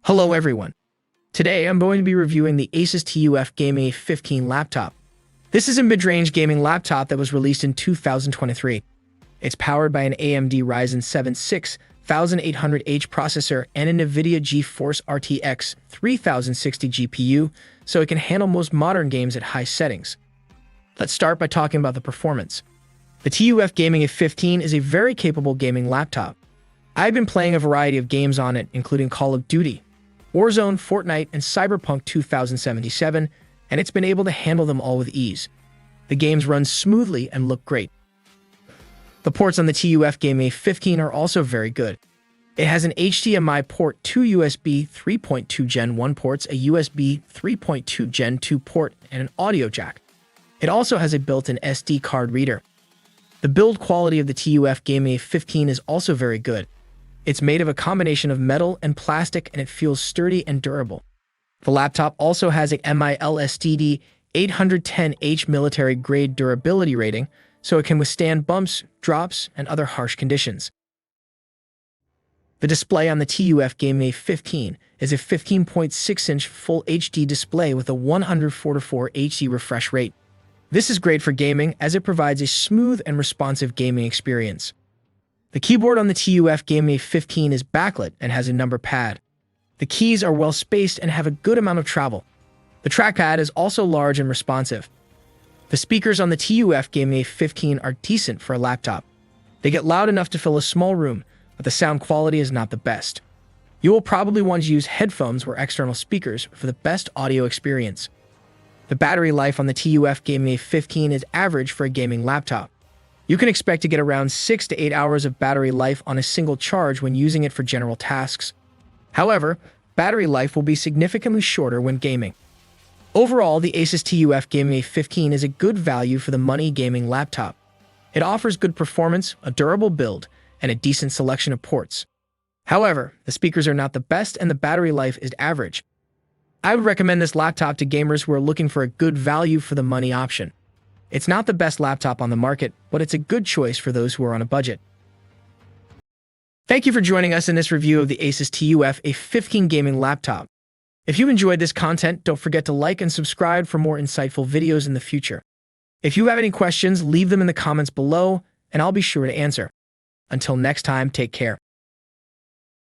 Hello everyone. Today I'm going to be reviewing the Asus TUF Gaming A15 laptop. This is a mid-range gaming laptop that was released in 2023. It's powered by an AMD Ryzen 7 6800H processor and a NVIDIA GeForce RTX 3060 GPU, so it can handle most modern games at high settings. Let's start by talking about the performance. The TUF Gaming A15 is a very capable gaming laptop. I've been playing a variety of games on it, including Call of Duty, Warzone, Fortnite, and Cyberpunk 2077, and it's been able to handle them all with ease. The games run smoothly and look great. The ports on the TUF Gaming A15 are also very good. It has an HDMI port, 2 USB 3.2 Gen 1 ports, a USB 3.2 Gen 2 port, and an audio jack. It also has a built-in SD card reader. The build quality of the TUF Gaming A15 is also very good. It's made of a combination of metal and plastic, and it feels sturdy and durable. The laptop also has a MILSTD 810H military-grade durability rating, so it can withstand bumps, drops, and other harsh conditions. The display on the TUF Gaming A15 is a 15.6-inch Full HD display with a 144 HD refresh rate. This is great for gaming as it provides a smooth and responsive gaming experience. The keyboard on the TUF Gaming A15 is backlit and has a number pad. The keys are well spaced and have a good amount of travel. The trackpad is also large and responsive. The speakers on the TUF Gaming A15 are decent for a laptop. They get loud enough to fill a small room, but the sound quality is not the best. You will probably want to use headphones or external speakers for the best audio experience. The battery life on the TUF Gaming A15 is average for a gaming laptop. You can expect to get around 6 to 8 hours of battery life on a single charge when using it for general tasks. However, battery life will be significantly shorter when gaming. Overall, the Asus TUF Gaming A15 is a good value for the money gaming laptop. It offers good performance, a durable build, and a decent selection of ports. However, the speakers are not the best and the battery life is average. I would recommend this laptop to gamers who are looking for a good value for the money option. It's not the best laptop on the market, but it's a good choice for those who are on a budget. Thank you for joining us in this review of the Asus TUF A15 gaming laptop. If you enjoyed this content, don't forget to like and subscribe for more insightful videos in the future. If you have any questions, leave them in the comments below, and I'll be sure to answer. Until next time, take care.